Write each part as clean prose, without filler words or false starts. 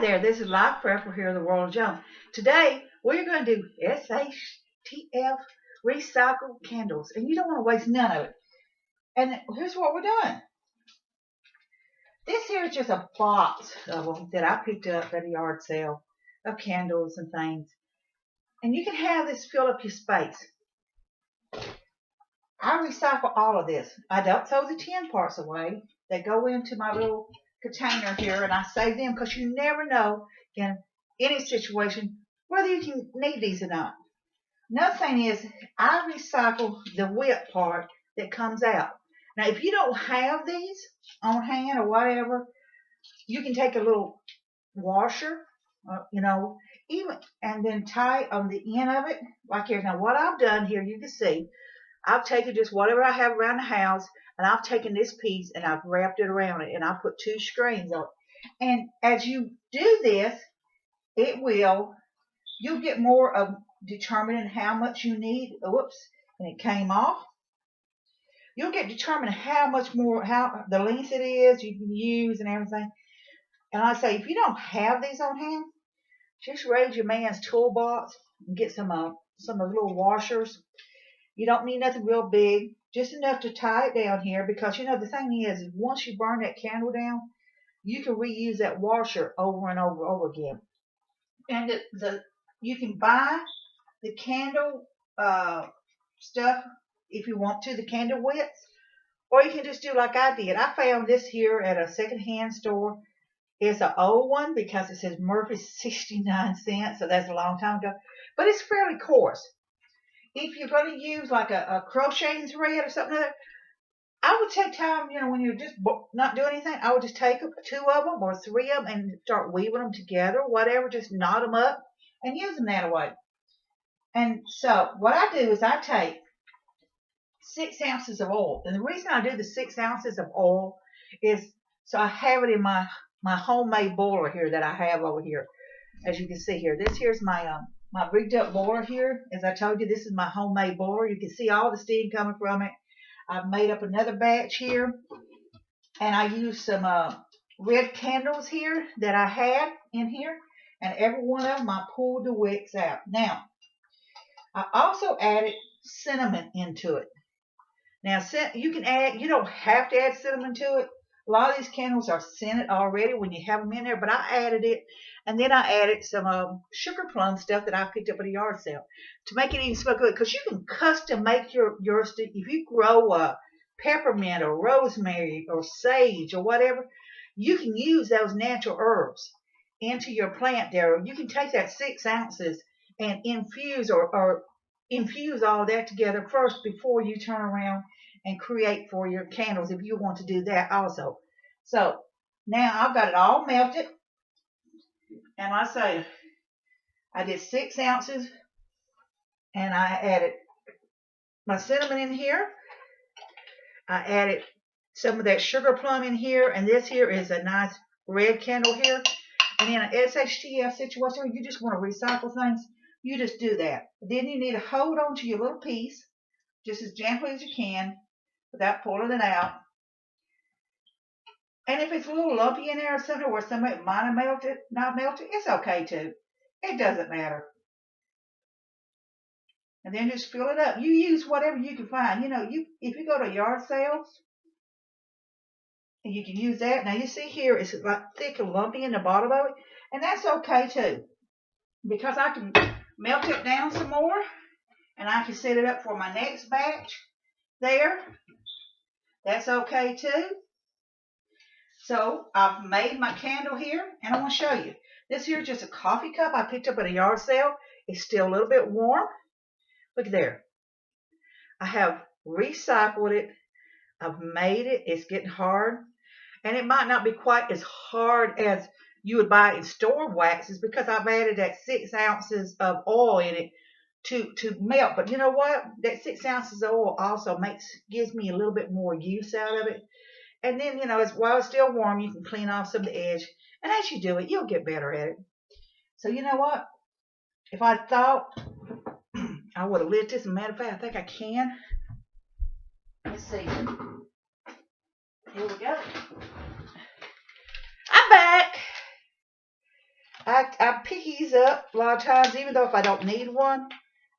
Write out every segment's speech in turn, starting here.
there, this is Life Prepper here in the World of Jones. Today, we're going to do shtf recycled candles. And you don't want to waste none of it. And here's what we're doing. This here is just a box of them that I picked up at a yard sale of candles and things. And you can have this fill up your space. I recycle all of this. I don't throw the tin parts away. They go into my little container here, and I save them because you never know in any situation whether you can need these or not. Another thing is I recycle the wick part that comes out. Now, if you don't have these on hand or whatever, you can take a little washer, even and then tie on the end of it like here. Now, what I've done here, you can see, I've taken just whatever I have around the house, and I've taken this piece and I've wrapped it around it, and I put 2 strings on it. And as you do this, you'll get more of determining how much you need. Oops, and it came off. You'll get determined how much more, how the length it is you can use and everything. And I say, if you don't have these on hand, just raise your man's toolbox and get some of the little washers. You don't need nothing real big, just enough to tie it down here, because the thing is once you burn that candle down, you can reuse that washer over and over again. And you can buy the candle stuff if you want to, the candle wicks, or you can just do like I did. I found this here at a secondhand store. It's an old one because it says Murphy's 69 cents, so that's a long time ago, but it's fairly coarse. If you're going to use like a crocheting thread or something like that, I would take time, when you're just not doing anything, I would just take 2 of them or 3 of them and start weaving them together, whatever, just knot them up and use them that way. And so what I do is I take 6 ounces of oil. And the reason I do the 6 ounces of oil is so I have it in my homemade boiler here that I have over here. As you can see here, this here's my rigged up boiler here. As I told you, this is my homemade boiler. You can see all the steam coming from it. I've made up another batch here, and I used some red candles here that I had in here, and every one of them I pulled the wicks out. Now, I also added cinnamon into it. Now, you don't have to add cinnamon to it. A lot of these candles are scented already when you have them in there, but I added it, and then I added some sugar plum stuff that I picked up at a yard sale to make it even smell good, because you can custom make your stick. If you grow peppermint or rosemary or sage or whatever, you can use those natural herbs into your plant there. You can take that 6 ounces and infuse or infuse all that together first before you turn around and create for your candles, if you want to do that also. So now I've got it all melted, and I did 6 ounces, and I added my cinnamon in here. I added some of that sugar plum in here, and this here is a nice red candle here. And in an SHTF situation, you just want to recycle things, you just do that. Then you need to hold on to your little piece just as gently as you can without pulling it out. And if it's a little lumpy in there or something where somebody might have not melted, it's okay too. It doesn't matter. And then just fill it up. You use whatever you can find. If you go to yard sales, and you can use that. Now you see here, it's like thick and lumpy in the bottom of it, and that's okay too, because I can melt it down some more, and I can set it up for my next batch there. That's okay too. So I've made my candle here, and I want to show you. This here is just a coffee cup I picked up at a yard sale. It's still a little bit warm. Look there. I have recycled it. I've made it. It's getting hard. And it might not be quite as hard as you would buy in store waxes, because I've added that 6 ounces of oil in it to melt. But you know what? That 6 ounces of oil also gives me a little bit more use out of it. And then, while it's still warm, you can clean off some of the edge. And as you do it, you'll get better at it. So you know what? If I thought I would have lit this, as a matter of fact, I think I can. Let's see. Here we go. I'm back. I pick these up a lot of times, even though if I don't need one,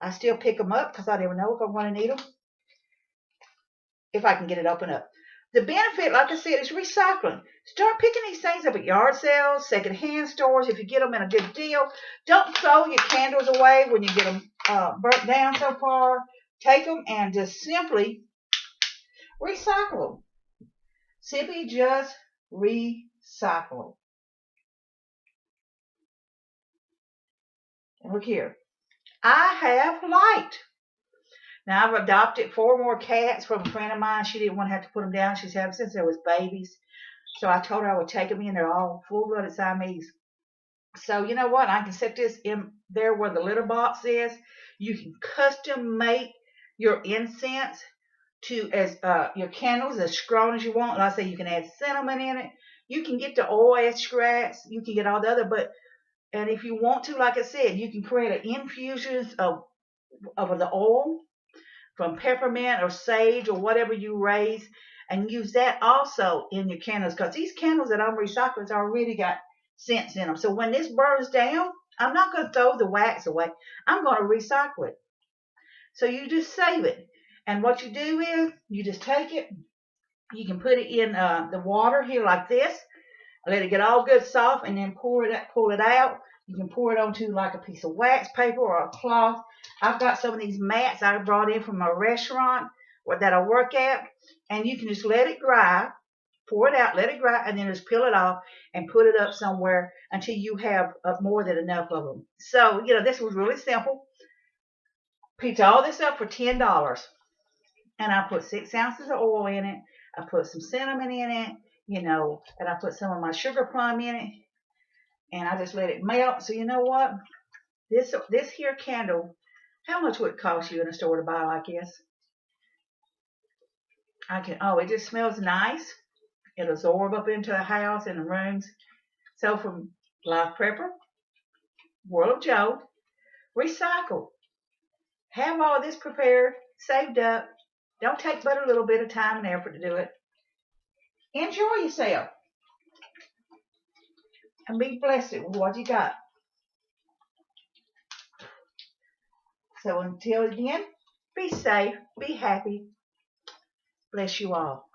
I still pick them up because I never know if I'm going to need them, if I can get it open up. The benefit, like I said, is recycling. Start picking these things up at yard sales, secondhand stores, if you get them in a good deal. Don't throw your candles away when you get them burnt down so far. Take them and just simply recycle them. Simply just recycle them. And look here. I have light. Now, I've adopted 4 more cats from a friend of mine. She didn't want to have to put them down. She's had them since they was babies. So I told her I would take them in. They're all full-blooded Siamese. So you know what? I can set this in there where the litter box is. You can custom make your incense to as your candles as strong as you want. Like I say, you can add cinnamon in it. You can get the oil extracts. You can get all the other. And if you want to, like I said, you can create an infusion of the oil from peppermint or sage or whatever you raise, and use that also in your candles, because these candles that I'm recycling already got scents in them. So when this burns down, I'm not going to throw the wax away. I'm going to recycle it. So you just save it. And what you do is you just take it. You can put it in the water here like this. Let it get all good soft, and then pull it out. You can pour it onto like a piece of wax paper or a cloth. I've got some of these mats I brought in from a restaurant that I work at, and you can just let it dry, pour it out, let it dry, and then just peel it off and put it up somewhere until you have more than enough of them. So, this was really simple. Picked all this up for $10, and I put 6 ounces of oil in it. I put some cinnamon in it, and I put some of my sugar plum in it, and I just let it melt. So you know what? This here candle, how much would it cost you in a store to buy like this? It just smells nice. It'll absorb up into the house and the rooms. So from Life Prepper, World of Joe, recycle. Have all this prepared, saved up. Don't take but a little bit of time and effort to do it. Enjoy yourself. And be blessed with what you got. So until again, be safe, be happy. Bless you all.